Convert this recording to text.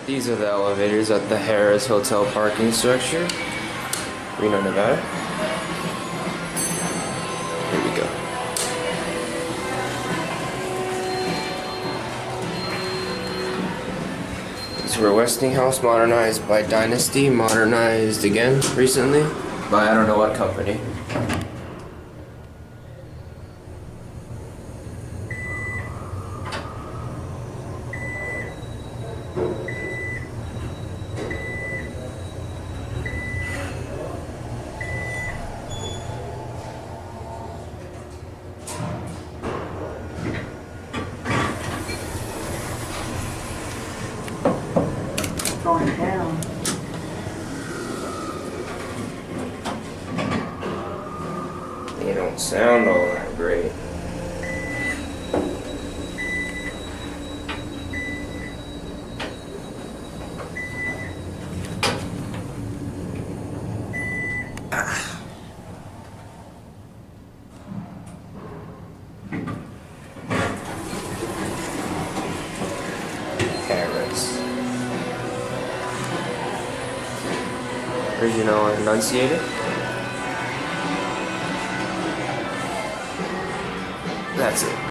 These are the elevators at the Harrah's Hotel parking structure, Reno, Nevada. Here we go. These were Westinghouse, modernized by Dynasty, modernized again recently by I don't know what company. Going down. They don't sound all that great. Harrah's. Original annunciator. That's it.